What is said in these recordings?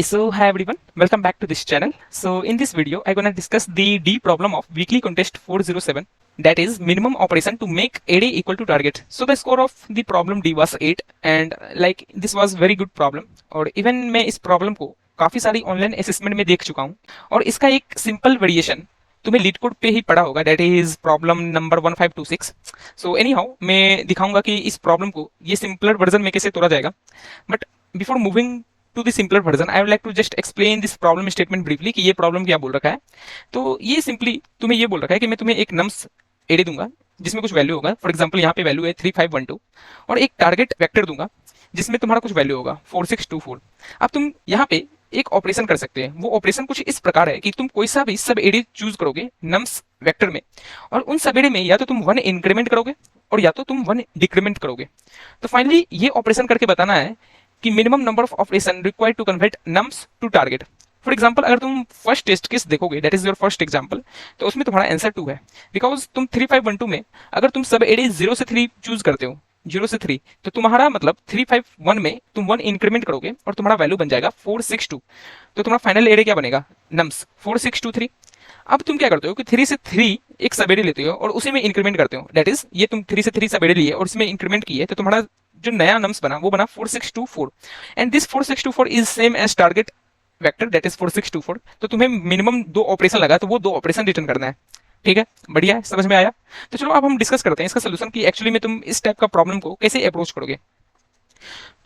Hey, so hi everyone, welcome back to this channel. So in this video, I'm gonna discuss the D problem of weekly contest 407. That is minimum operation to make AD equal to target. So the score of the problem D was 8 and like this was very good problem. और even मैं इस problem को काफी सारी online assessment में देख चुका हूँ और इसका एक सिंपल वेरिएशन तुम्हें लीड कोड पे ही पढ़ा होगा, that is problem number 1526. So any how मैं दिखाऊंगा कि इस प्रॉब्लम को ये सिंपलर वर्जन में कैसे तोड़ा जाएगा. But before moving to the simpler version I would like to just explain this problem statement briefly कि ये प्रॉब्लम क्या बोल रखा है. तो ये सिंपली तुम्हें ये बोल रखा है कि मैं तुम्हें एक नम्स एरे दूंगा जिसमें कुछ वैल्यू होगा. फॉर एग्जाम्पल यहाँ पे वैल्यू है 3512 और एक टारगेट वेक्टर दूंगा जिसमें तुम्हारा कुछ वैल्यू होगा 4624. अब तुम यहाँ पे एक ऑपरेशन कर सकते हैं. वो ऑपरेशन कुछ इस प्रकार है कि तुम कोई सा भी सब एरे चूज करोगे नम्स वेक्टर में और उन सब एरे में या तो तुम 1 इंक्रीमेंट करोगे और या तो तुम 1 डिक्रीमेंट करोगे. तो फाइनली ये ऑपरेशन करके बताना है कि minimum number of operation required to convert nums to target. For example अगर तुम फर्स्ट टेस्ट केस देखोगे, that is your first example, तो उसमें तुम्हारा आंसर 2 है. बिकॉज तुम 3512 में अगर तुम सब एरे 0 से 3 चूज करते हो, 0 से 3, तो तुम्हारा मतलब 351 में तुम 1 इंक्रीमेंट करोगे और तुम्हारा वैल्यू बन जाएगा 462. तो तुम्हारा फाइनल एरे क्या बनेगा? नम्स 4623. अब तुम क्या करते हो कि 3 से 3 एक सब एरे लेते हो और उसी में इंक्रीमेंट करते हो. दैट इज ये तुम 3 से 3 सब एरे लिए और उसमें इंक्रीमेंट किए तो तुम्हारा जो नया नम्स बना वो बना 4624. And this 4624 is same as target vector, that is 4624. तो तुम्हें मिनिमम 2 ऑपरेशन लगा तो वो 2 ऑपरेशन रिटर्न करना है. ठीक है, बढ़िया है, समझ में आया. तो चलो अब हम डिस्कस करते हैं इसका सोल्यूशन कि एक्चुअली में तुम इस टाइप का प्रॉब्लम को कैसे अप्रोच करोगे.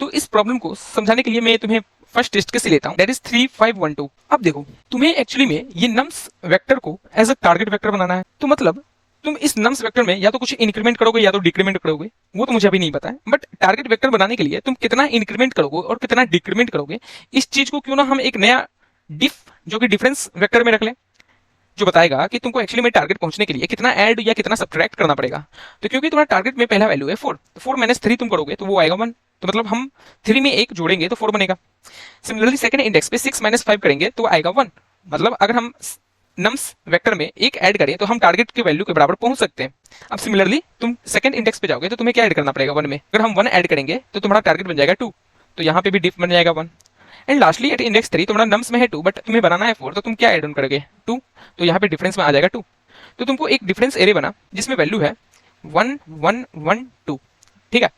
तो इस प्रॉब्लम को समझाने के लिए मैं तुम्हें फर्स्ट टेस्ट केस लेता हूं, दैट इज 3512. अब देखो तुम्हें एक्चुअली में ये नम्स वेक्टर को एज अ टारगेट वेक्टर बनाना है. तो मतलब तुम इस नम्स वेक्टर में या तो कुछ इंक्रीमेंट करोगे या तो डिक्रीमेंट करोगे, वो तो मुझे अभी नहीं पता है. बट टारगेट वेक्टर बनाने के लिए तुम कितना इंक्रीमेंट करोगे और कितना डिक्रीमेंट करोगे, इस चीज को क्यों ना हम एक नया डिफ जो कि डिफरेंस वेक्टर में रख लें, जो बताएगा कि तुमको एक्चुअली में टारगेट पहुंचने के लिए कितना ऐड या कितना सब्ट्रैक्ट करना पड़ेगा. तो क्योंकि तुम्हारा टारगेट में पहला वैल्यू है 4, तो 4 माइनस 3 तुम करोगे तो वो आएगा 1. तो मतलब हम 3 में 1 जोड़ेंगे तो 4 बनेगा. सिमिलरली सेकंड इंडेक्स पे 6 माइनस 5 करेंगे तो आएगा 1. मतलब अगर हम नम्स वेक्टर में 1 ऐड करें तो हम टारगेट के वैल्यू के बराबर पहुंच सकते हैं. अब सिमिलरली तुम सेकंड इंडेक्स पे जाओगे तो तुम्हें क्या ऐड करना पड़ेगा 1 में. अगर हम 1 ऐड करेंगे तो तुम्हारा टारगेट बन जाएगा 2, तो यहाँ पे भी डिफ बन जाएगा 1. एंड लास्टली एट इंडेक्स 3 तुम्हारा नम्स में है 2 बट तुम्हें बनाना है 4, तो तुम क्या ऐड ऑन करोगे? 2. तो यहाँ पे डिफरेंस में आ जाएगा 2. तो तुमको एक डिफरेंस एरे बना जिसमें वैल्यू है 1 1 1 2. ठीक है,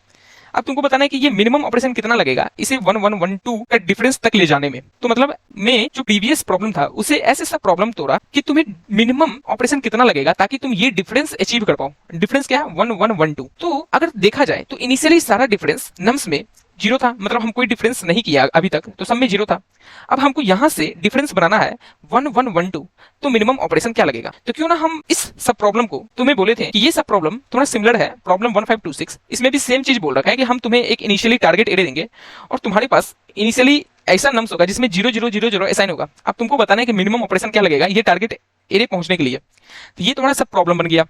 अब तुमको बताना है कि ये मिनिमम ऑपरेशन कितना लगेगा इसे 1 1 1 2 का डिफरेंस तक ले जाने में. तो मतलब मैं जो प्रीवियस प्रॉब्लम था उसे ऐसे सा प्रॉब्लम तोड़ा कि तुम्हें मिनिमम ऑपरेशन कितना लगेगा ताकि तुम ये डिफरेंस अचीव कर पाओ. डिफरेंस क्या है? 1 1 1 2. तो अगर देखा जाए तो इनिशियली सारा डिफरेंस नम्स में 0 था, मतलब हम कोई डिफरेंस नहीं किया अभी तक, तो सब में 0 था. अब हमको यहां से डिफरेंस बनाना है 1 1 1 2. तो मिनिमम ऑपरेशन क्या लगेगा? तो क्यों ना हम इस सब प्रॉब्लम को, तुम्हें बोले थे कि ये सब प्रॉब्लम थोड़ा सिमिलर है प्रॉब्लम 1526, इसमें भी सेम चीज बोल रखा है कि हम तुम्हें एक इनिशियली टारगेट एरे देंगे और तुम्हारे पास इनिशियली ऐसा नम्स होगा जिसमें 0 0 0 0 असाइन होगा. अब तुमको बताना है कि मिनिमम ऑपरेशन क्या लगेगा ये टारगेट एरे पहुंचने के लिए. तो ये तुम्हारा सब प्रॉब्लम बन गया.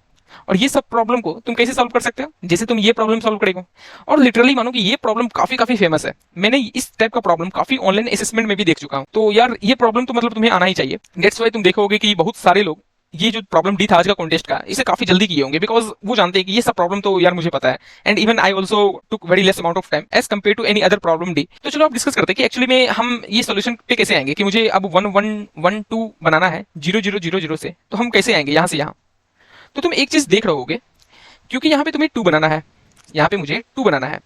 और ये सब प्रॉब्लम को तुम कैसे सॉल्व कर सकते हो? जैसे तुम ये प्रॉब्लम सॉल्व करेगा और लिटरली मानो कि ये प्रॉब्लम काफी फेमस है. मैंने इस टाइप का प्रॉब्लम काफी ऑनलाइन असेसमेंट में भी देख चुका हूं. तो यार ये प्रॉब्लम तो मतलब तुम्हें आना ही चाहिए. दैट्स व्हाई तुम देखोगे कि बहुत सारे लोग ये जो प्रॉब्लम डी था आज का कॉन्टेस्ट का, इसे काफी जल्दी किए होंगे बिकॉज वो जानते हैं कि ये सब प्रॉब्लम तो यार मुझे पता है. And even I also took very less amount of time as compare to any other problem डी. तो चलो अब डिस्कस करते हैं कि एक्चुअली में हम ये सोल्यूशन पे कैसे आएंगे कि मुझे अब 1 1 1 2 बनाना है 0 0 0 0 से. तो हम कैसे आएंगे यहाँ से यहाँ? तो तुम एक चीज देख रहे होगे, क्योंकि यहाँ पे तुम्हें 2 बनाना है, यहाँ पे मुझे 2 बनाना है,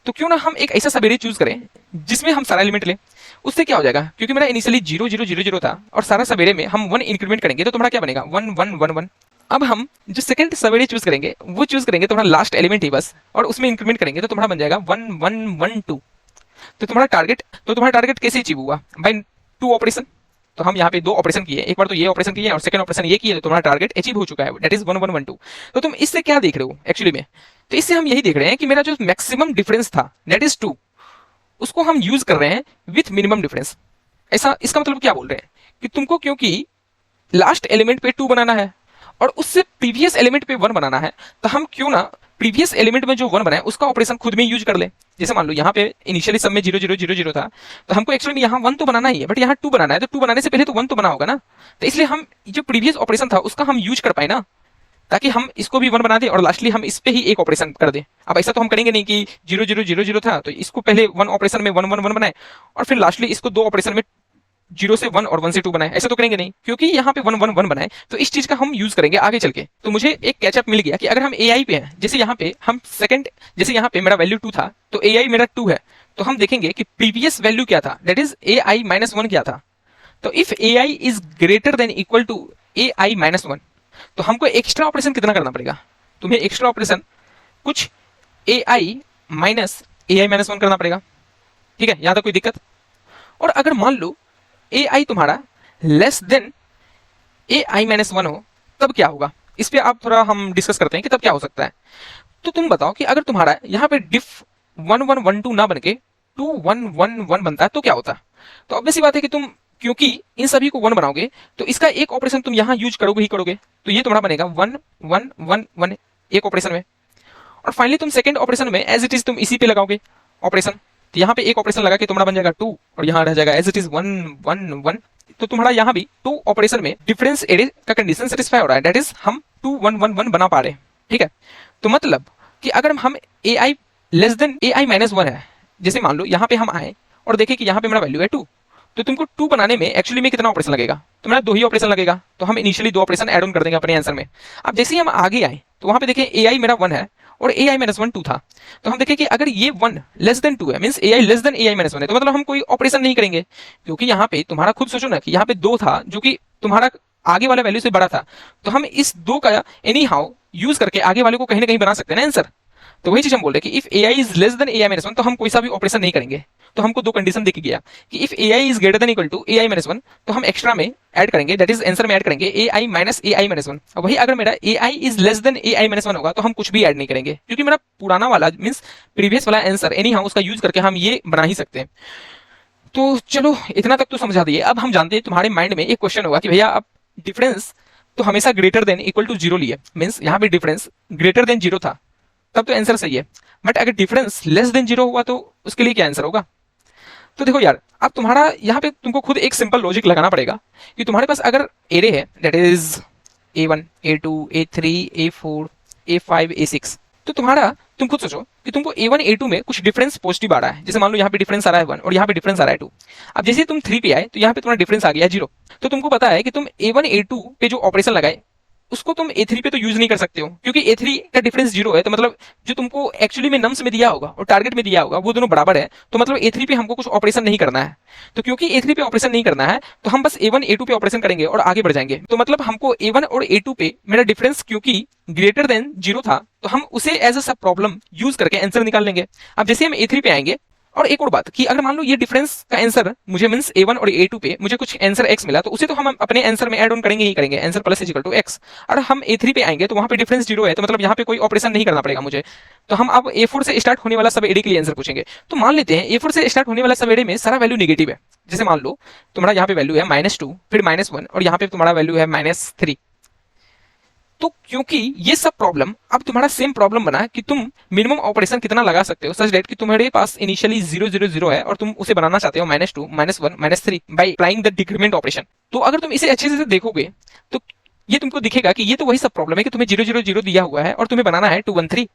तो क्यों ना हम एक ऐसा सब एरे चूज करें जिसमें हम सारा एलिमेंट लें. उससे क्या हो जाएगा, क्योंकि मेरा इनिशियली 0 0 0 0 था और सारा सब एरे में हम 1 इंक्रीमेंट करेंगे तो तुम्हारा क्या बनेगा? 1 1 1 1. अब हम जो सेकंड सब एरे चूज करेंगे वो चूज करेंगे तुम्हारा लास्ट एलिमेंट ही बस, और उसमें इंक्रीमेंट करेंगे तो तुम्हारा बन जाएगा 1 1 1 2. तो तुम्हारा टारगेट कैसे अचीव हुआ? By 2 operation. तो हम यहाँ पे 2 ऑपरेशन किए, एक बार तो ये ऑपरेशन किए और सेकंड ऑपरेशन ये किए, तो तुम्हारा टारगेट अचीव हो चुका है, दैट इज 1 1 1 2. तो तुम इससे क्या देख रहे हो एक्चुअली में? तो इससे हम यही देख रहे हैं कि मेरा जो मैक्सिमम डिफरेंस था दैट इज 2, उसको हम यूज कर रहे हैं विथ मिनिमम डिफरेंस. ऐसा इसका मतलब क्या बोल रहे हैं कि तुमको क्योंकि लास्ट एलिमेंट पे 2 बनाना है और उससे प्रीवियस एलिमेंट पे 1 बनाना है, तो हम क्यों ना प्रीवियस एलिमेंट में जो 1 बनाए उसका ऑपरेशन खुद में यूज कर ले. जैसे मान लो यहाँ पे इनिशियली सब में 0 0 0 0 था, तो हमको एक्चुअली यहाँ 1 तो बनाना ही है बट यहाँ 2 बनाना है, तो 2 बनाने से पहले तो 1 तो बना होगा ना. तो इसलिए हम जो प्रीवियस ऑपरेशन था उसका हम यूज कर पाए ना, ताकि हम इसको भी 1 बना दें और लास्टली हम इस पे ही एक ऑपरेशन कर दें. अब ऐसा तो हम करेंगे नहीं कि 0 0 0 0 था तो इसको पहले 1 ऑपरेशन में 1 1 1 बनाए और फिर लास्टली इसको 2 ऑपरेशन में 0 से 1 और 1 से 2 बनाए, ऐसा तो करेंगे नहीं, क्योंकि यहाँ पे 1 1 1 बनाए तो इस चीज का हम यूज करेंगे आगे चल के। तो मुझे एक कैचअप मिल गया कि अगर हम AI पे हैं, जैसे यहाँ पे हम सेकंड, जैसे यहाँ पे मेरा वैल्यू 2 था तो AI मेरा 2 है, तो हम देखेंगे कि प्रीवियस वैल्यू क्या था, दैट इज AI माइनस 1 क्या था। तो if AI is greater than equal to AI minus 1, तो हमको एक्स्ट्रा ऑपरेशन कितना करना पड़ेगा, तुम्हें एक्स्ट्रा ऑपरेशन कुछ AI माइनस AI माइनस 1 करना पड़ेगा। ठीक है, यहां तक कोई दिक्कत? और अगर मान लो AI तुम्हारा लेस देन AI माइनस 1 हो, तब क्या होगा, इस पे आप थोड़ा हम डिस्कस करते हैं कि तब क्या हो सकता है। तो तुम बताओ कि अगर तुम्हारा यहाँ पे डिफ 1 1 1 2 ना बन के 2 1 1 1 बनता है तो क्या होता है। तो अब सी बात है कि तुम क्योंकि इन सभी को 1 बनाओगे तो इसका एक ऑपरेशन तुम यहाँ यूज करोगे ही करोगे, तो ये तुम्हारा बनेगा 1 1 1 1 एक ऑपरेशन में, और फाइनली तुम सेकंड ऑपरेशन में एज इट इज तुम इसी पे लगाओगे ऑपरेशन, तो यहाँ पे एक ऑपरेशन लगा के तुम्हारा बन जाएगा 2 और यहाँ रह जाएगा एज इट इज 1 1 1। तो तुम्हारा यहाँ भी 2 ऑपरेशन में डिफरेंस एरे का कंडीशन सेटिस्फाई हो रहा है, दैट इज हम 2 1 1 1 बना पा रहे हैं। ठीक है, तो मतलब कि अगर हम AI less than AI minus 1 है, जैसे मान लो यहाँ पे हम आए और देखें कि यहाँ पे मेरा वैल्यू है 2, तो तुमको 2 बनाने में एक्चुअली में कितना ऑपरेशन लगेगा, तो मेरा 2 ही ऑपरेशन लगेगा, तो हम इनिशियली 2 ऑपरेशन ऐड ऑन कर देंगे अपने आंसर में। अब जैसे ही हम आगे आए तो वहां पे देखें AI मेरा 1 है और AI माइनस 1 2 था, तो हम देखें कि अगर ये 1 लेस देन 2 है, means AI less than AI minus 1 है, तो मतलब हम कोई ऑपरेशन नहीं करेंगे, क्योंकि यहाँ पे तुम्हारा खुद सोचो ना कि यहाँ पे 2 था जो कि तुम्हारा आगे वाला वैल्यू से बड़ा था, तो हम इस 2 का एनी हाउ यूज करके आगे वाले को कहीं ना कहीं बना सकते हैं ना आंसर। तो वही चीज हम बोल रहे हैं कि if AI is less than AI minus 1 तो हम कोई सा भी ऑपरेशन नहीं करेंगे। तो हमको 2 कंडीशन दिख गया कि if AI is greater than equal to AI minus 1 तो हम एक्स्ट्रा में ऐड करेंगे, दैट इज आंसर में ऐड करेंगे AI माइनस AI माइनस 1। अब वही अगर मेरा AI is less than AI minus 1 होगा तो हम कुछ भी ऐड नहीं करेंगे, क्योंकि मेरा पुराना वाला मींस प्रीवियस वाला आंसर एनी हाउ उसका यूज करके हम ये बना ही सकते हैं। तो चलो इतना तक तो समझा दिए। अब हम जानते हैं तुम्हारे माइंड में एक क्वेश्चन होगा कि भैया आप डिफरेंस तो हमेशा ग्रेटर देन इक्वल टू 0 लिए, मींस यहाँ पे डिफरेंस ग्रेटर देन 0 था तब तो आंसर सही है, बट अगर डिफरेंस लेस देन 0 हुआ तो उसके लिए क्या आंसर होगा। तो देखो यार, अब तुम्हारा यहाँ पे तुमको खुद एक सिंपल लॉजिक लगाना पड़ेगा कि तुम्हारे पास अगर एरे है that is A1 A2 A3 A4 A5 A6, तो तुम्हारा तुम खुद सोचो कि तुमको A1 A2 में कुछ डिफरेंस पॉजिटिव आ रहा है, जैसे मान लो यहाँ पे डिफरेंस आ रहा है 1 और यहाँ पे डिफरेंस आ रहा है 2। अब जैसे तुम 3 पे आए तो यहाँ पे तुम्हारा डिफरेंस आ गया 0, तो तुमको पता है कि तुम A1 A2 पे जो ऑपरेशन लगाए उसको तुम A3 पे तो यूज नहीं कर सकते हो, क्योंकि A3 का डिफरेंस 0 है, तो मतलब जो तुमको एक्चुअली में नम्स में दिया होगा और टारगेट में दिया होगा वो दोनों बराबर है, तो मतलब A3 पे हमको कुछ ऑपरेशन नहीं करना है। तो क्योंकि A3 पे ऑपरेशन नहीं करना है तो हम बस A1 A2 पे ऑपरेशन करेंगे और आगे बढ़ जाएंगे। तो मतलब हमको A1 और A2 पे मेरा डिफरेंस क्योंकि ग्रेटर देन 0 था तो हम उसे एज अ सब प्रॉब्लम यूज करके आंसर निकाल लेंगे। अब जैसे हम A3 पे आएंगे, और एक और बात कि अगर मान लो ये डिफरेंस का आंसर मुझे मींस A1 और A2 पे मुझे कुछ आंसर x मिला, तो उसे तो हम अपने आंसर में ऐड ऑन करेंगे ही करेंगे, answer plus is equal to x। और हम A3 पे आएंगे तो वहां पे डिफरेंस 0 है, तो मतलब यहाँ पे कोई ऑपरेशन नहीं करना पड़ेगा मुझे। तो हम अब A4 से स्टार्ट होने वाला सब एडे के लिए आंसर पूछेंगे। तो मान लेते हैं A4 से स्टार्ट होने वाला सब एडे में सारा वैल्यू नेगेटिव है, जैसे मान लो तुम्हारा यहाँ पे वैल्यू है -2 फिर -1 और यहाँ पे तुम्हारा वैल्यू है -3। तो क्योंकि ये सब प्रॉब्लम अब तुम्हारा सेम प्रॉब्लम बना कि तुम मिनिमम ऑपरेशन कितना लगा सकते हो सच डेट कि तुम्हारे पास इनिशियली 0 0 0 है और तुम उसे बनाना चाहते हो -2 -1 -3 by applying the decrement operation. तो अगर तुम इसे अच्छे से देखोगे तो ये तुमको दिखेगा कि ये तो वही सब प्रॉब्लम है कि तुम्हें 0 0 0 दिया हुआ है और तुम्हें बनाना है 2 1 3,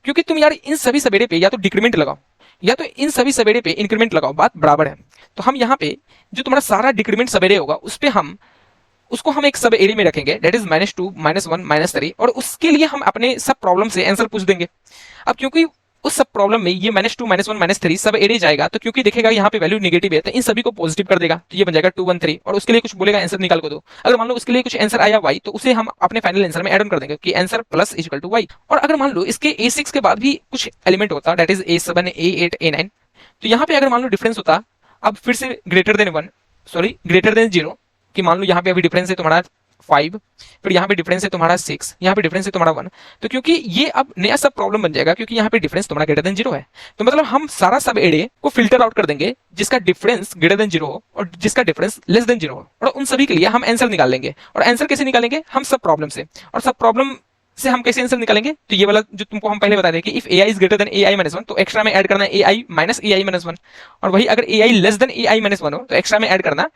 क्योंकि तुम यार इन सभी सबेरे पे या तो डिक्रीमेंट लगाओ या तो इन सभी सवेरे पे इंक्रीमेंट लगाओ, बात बराबर है। तो हम यहाँ पे जो तुम्हारा सारा डिक्रीमेंट सवेरे होगा उस पे हम उसको हम एक सब एरिया में रखेंगे, दैट इज -2 -1 -3, और उसके लिए हम अपने सब प्रॉब्लम से आंसर पूछ देंगे। अब क्योंकि उस सब प्रॉब्लम में ये -2 -1 -3 सब एरिया जाएगा, तो क्योंकि देखेगा यहाँ पे वैल्यू नेगेटिव है तो इन सभी को पॉजिटिव कर देगा, तो ये बन जाएगा 2 1 3 और उसके लिए कुछ बोलेगा आंसर निकाल को दो। अगर मान लो उसके लिए कुछ आंसर आया y तो उसे हम अपने फाइनल आंसर में ऐड ऑन कर देंगे कि answer plus is equal to y। और अगर मान लो इसके A6 के बाद भी कुछ एलिमेंट होता that is A7 A8 A9, तो यहाँ पे अगर मान लो डिफरेंस होता अब फिर से greater than 1 sorry greater than 0, कि मान लो यहाँ पे अभी डिफरेंस है तुम्हारा 5 फिर यहाँ पे डिफरेंस है तुम्हारा 6 यहाँ पे डिफरेंस है तुम्हारा 1, तो क्योंकि ये अब नया सब प्रॉब्लम बन जाएगा क्योंकि यहाँ पे डिफरेंस तुम्हारा ग्रेटर देन 0 है, तो मतलब हम सारा सब एडे को फिल्टर आउट कर देंगे जिसका डिफरेंस ग्रेटर देन 0 हो और जिसका डिफरेंस लेस देन 0 हो, और उन सभी के लिए हम आंसर निकाल लेंगे। और आंसर कैसे निकालेंगे, हम सब प्रॉब्लम से, और सब प्रॉब्लम से हम कैसे आंसर निकालेंगे, तो ये वाला जो तुमको हम पहले बता रहे कि if AI is greater then AI minus 1 तो एक्स्ट्रा में ऐड करना है AI माइनस AI माइनस 1, और वही अगर AI less than AI minus 1 हो तो एक्स्ट्रा में ऐड करना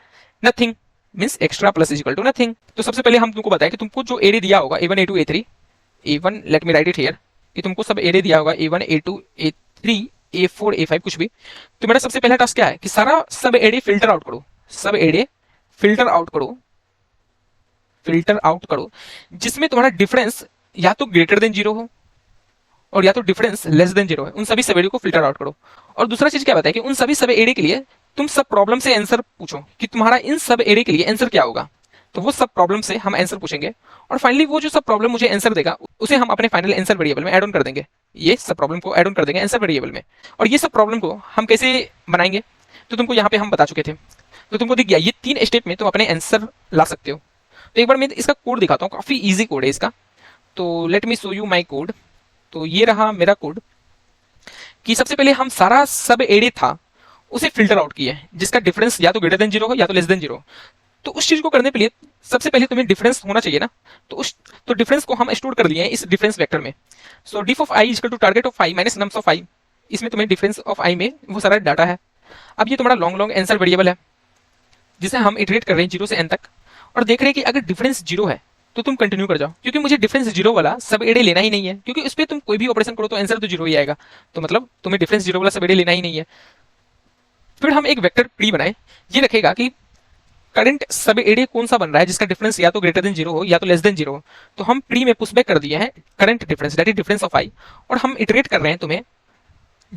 nothing, means extra plus is equal to nothing. तो सबसे पहले हम तुमको बताएं कि तुमको जो एरे दिया होगा A1 A2 A3 A1 let me right it here कि तुमको सब एरे दिया होगा A1 A2 A3 A4 A5 कुछ भी, तो मेरा सबसे पहला टास्क क्या है कि सारा सब एरे फिल्टर आउट करो। सब एडे फिल्टर आउट करो जिसमें तुम्हारा डिफरेंस या तो ग्रेटर देन जीरो हो और या तो डिफरेंस लेस देन जीरो है। उन सभी सब एडे को फिल्टर आउट करो। और दूसरा चीज क्या बताया कि उन सभी सब एडे के लिए तुम सब प्रॉब्लम से आंसर पूछो कि तुम्हारा इन सब एडे के लिए आंसर क्या होगा। तो वो सब प्रॉब्लम से हम आंसर पूछेंगे और फाइनली वो जो सब प्रॉब्लम मुझे आंसर देगा उसे हम अपने फाइनल आंसर वेरिएबल में ऐड ऑन कर देंगे। ये सब प्रॉब्लम को ऐड ऑन कर देंगे आंसर वेरिएबल में। और ये सब प्रॉब्लम को हम कैसे बनाएंगे तो तुमको यहाँ पे हम बता चुके थे। तो तुमको दिख गया ये 3 स्टेप में तुम अपने आंसर ला सकते हो। तो एक बार मैं इसका कोड दिखाता हूँ, काफी इजी कोड है इसका। तो let me show you my code. तो ये रहा मेरा कोड कि सबसे पहले हम सारा सब एडे था उसे फिल्टर आउट किया है जिसका डिफरेंस या तो ग्रेटर देन जीरो हो या तो लेस देन जीरो। तो उस चीज को करने के लिए सबसे पहले तुम्हें डिफरेंस होना चाहिए ना। तो डिफरेंस को हम स्टोर कर लिए हैं इस डिफरेंस वेक्टर में। So diff of I equal to target of I minus nums of I. इसमें तुम्हें डिफरेंस ऑफ आई में वो सारा डाटा है। अब ये तुम्हारा लॉन्ग आंसर वेरिएबल है जिसे हम इटरेट कर रहे हैं जीरो से एन तक और देख रहे हैं कि अगर डिफरेंस जीरो है तो तुम कंटिन्यू कर जाओ, क्योंकि मुझे डिफरेंस जीरो वाला सब एडे लेना ही नहीं है, क्योंकि उस पर तुम कोई भी ऑपरेशन करो तो आंसर तो जीरो ही आएगा। तो मतलब तुम्हें डिफरेंस जीरो वाला सब एडे लेना ही नहीं है। फिर हम एक वेक्टर प्री बनाए, ये रखेगा कि करंट सब एडे कौन सा बन रहा है जिसका डिफरेंस या तो ग्रेटर देन जीरो हो या तो लेस देन जीरो हो। तो हम प्री में पुशबैक कर दिए हैं current difference that is difference of I और हम इटरेट कर रहे हैं तुम्हें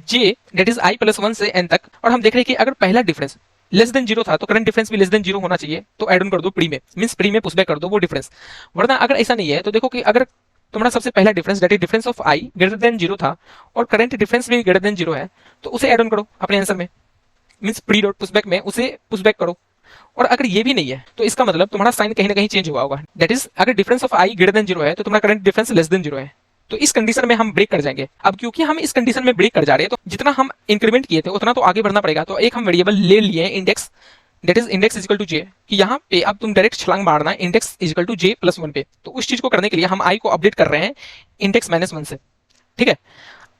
J that is I plus one से एन तक। और हम देख रहे हैं कि अगर पहला डिफरेंस लेस देन जीरो था तो करंट डिफरेंस भी लेस देन जीरो होना चाहिए। तो ऐड ऑन कर दो प्री में, मींस प्री में पुशबैक कर दो वो डिफरेंस। वरना अगर ऐसा नहीं है तो देखो कि अगर तुम्हारा सबसे पहला difference that is difference of I greater than zero था और करंट डिफरेंस भी ग्रेटर देन जीरो है तो उसे ऐड ऑन करो अपने आंसर में, मींस प्री डॉट पुशबैक में उसे पुशबैक करो। और अगर ये भी नहीं है तो इसका मतलब तुम्हारा साइन कहीं ना कहीं चेंज हुआ होगा। दैट इज अगर difference of I greater than zero है तो तुम्हारा current difference less than zero है। तो इस कंडीशन में हम ब्रेक कर जाएंगे। अब क्योंकि हम इस कंडीशन में ब्रेक कर जा रहे हैं तो जितना हम इंक्रीमेंट किए थे उतना तो आगे बढ़ना पड़ेगा। तो एक हम वेरिएबल ले लिए index that is index is equal to J कि यहाँ पे अब तुम डायरेक्ट छलांग मारना index is equal to J plus one पे। तो उस चीज को करने के लिए हम आई को अपडेट कर रहे हैं इंडेक्स माइनस वन से, ठीक है।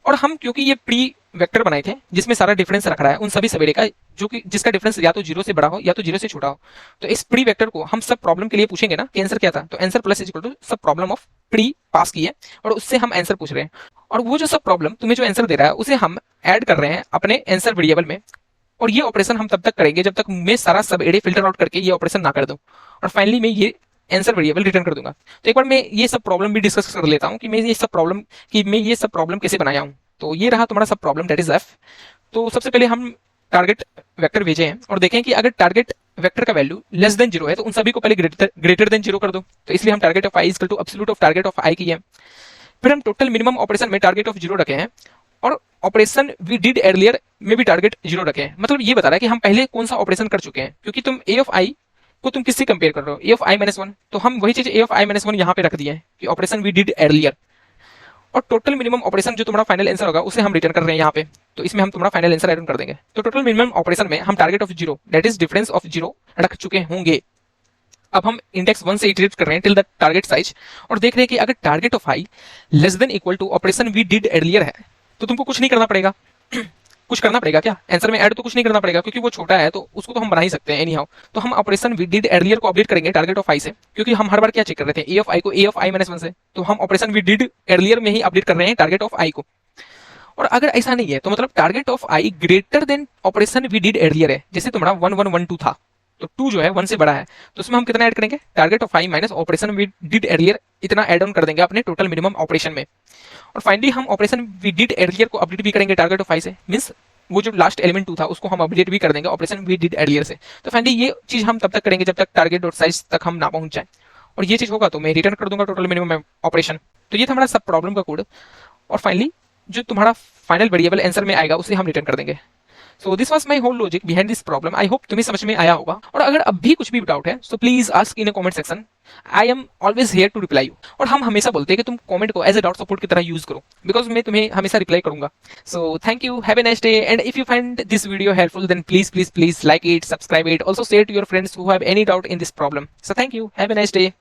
और हम क्योंकि ये प्री वेक्टर बनाए थे जिसमें सारा डिफरेंस रख रहा है उन सभी सवेरे का जो कि जिसका डिफरेंस या तो जीरो से बड़ा हो या तो जीरो से छोटा हो। तो इस प्री वेक्टर को हम सब प्रॉब्लम के लिए पूछेंगे ना कि आंसर क्या था। तो आंसर प्लस इक्वल टू सब प्रॉब्लम ऑफ प्री पास की है और उससे हम आंसर पूछ रहे हैं। और वो जो सब प्रॉब्लम तुम्हें जो आंसर दे रहा है उसे हम ऐड कर रहे हैं अपने आंसर वेरिएबल में। और ये ऑपरेशन हम तब तक करेंगे जब तक मैं सारा सब एडे फिल्टर आउट करके ये ऑपरेशन ना कर दूं और फाइनली मैं ये आंसर वेरिएबल रिटर्न कर दूंगा। तो एक बार मैं ये सब प्रॉब्लम भी डिस्कस कर लेता हूँ कि मैं ये सब प्रॉब्लम कैसे बनाया हूँ। तो ये रहा तुम्हारा सब प्रॉब्लम दैट इज एफ। तो सबसे पहले हम टारगेट वेक्टर भेजे हैं और देखें कि अगर टारगेट वेक्टर का वैल्यू लेस देन जीरो है तो उन सभी को पहले ग्रेटर देन जीरो कर दो। तो इसलिए हम target of I equal to absolute of target of I की है। फिर हम टोटल मिनिमम ऑपरेशन में टारगेट ऑफ जीरो रखे हैं और ऑपरेशन वी डिड अर्लियर में भी टारगेट जीरो रखे हैं। मतलब ये बता रहा है कि हम पहले कौन सा ऑपरेशन कर चुके हैं, क्योंकि तुम ए ऑफ आई को तुम किससे कंपेयर कर रहे हो, ए ऑफ आई माइनस वन। तो हम वही चीज ए ऑफ आई माइनस वन यहाँ पे रख दिए हैं कि ऑपरेशन वी डिड अर्लियर। और टोटल मिनिमम ऑपरेशन जो तुम्हारा फाइनल आंसर होगा उसे हम रिटर्न कर रहे हैं यहाँ पे। तो इसमें हम तुम्हारा फाइनल आंसर रिटर्न कर देंगे। तो टोटल मिनिमम ऑपरेशन में हम target of zero that is difference of zero रख चुके होंगे। अब हम इंडेक्स वन से इटरेट कर रहे हैं टिल द टारगेट साइज और देख रहे हैं कि अगर target of I less than equal to operation we did earlier है तो तुमको कुछ नहीं करना पड़ेगा। कुछ करना पड़ेगा क्या, आंसर में ऐड तो कुछ नहीं करना पड़ेगा क्योंकि वो छोटा है तो उसको तो हम बना ही सकते हैं एनी हाउ। तो हम ऑपरेशन वी डिड अर्लियर को अपडेट करेंगे टारगेट ऑफ आई से, क्योंकि हम हर बार क्या चेक कर रहे थे ए ऑफ आई को ए ऑफ आई माइनस वन से। तो हम ऑपरेशन वी डिड अर्लियर में ही अपडेट कर रहे हैं टारगेट ऑफ आई को। और अगर ऐसा नहीं है तो मतलब target of I greater than operation we did earlier है। जैसे तुम्हारा 1112 था तो 2 जो है 1 से बड़ा है तो उसमें हम कितना ऐड करेंगे target of I minus operation we did earlier, इतना ऐड ऑन कर देंगे अपने टोटल मिनिमम ऑपरेशन में। और फाइनली हम ऑपरेशन वी डिड अर्लियर को अपडेट भी करेंगे टारगेट ऑफ आई से, मींस वो जो लास्ट एलिमेंट 2 था उसको हम अपडेट भी कर देंगे ऑपरेशन वी डिड अर्लियर से। तो फाइनली ये चीज हम तब तक करेंगे जब तक टारगेट डॉट साइज तक हम ना पहुंच जाए। और ये चीज होगा तो मैं रिटर्न कर दूंगा टोटल मिनिमम ऑपरेशन। तो ये था हमारा सब प्रॉब्लम का कोड और फाइनली जो तुम्हारा फाइनल वेरिएबल आंसर में आएगा उसे हम रिटर्न कर देंगे। So this was my whole logic behind this problem. I hope तुम्हें समझ में आया होगा। और अगर अब भी कुछ भी डाउट है so please ask in a comment section, I am always here to reply you. और हम हमेशा बोलते हैं कि तुम कमेंट को एज अ डाउट सपोर्ट की तरह यूज करो बिकॉज मैं तुम्हें हमेशा रिप्लाई करूंगा। So thank you, have a nice day and if you find this video helpful then please like it, subscribe it, also share to your friends who have any doubt in this problem. So thank you, have a nice day.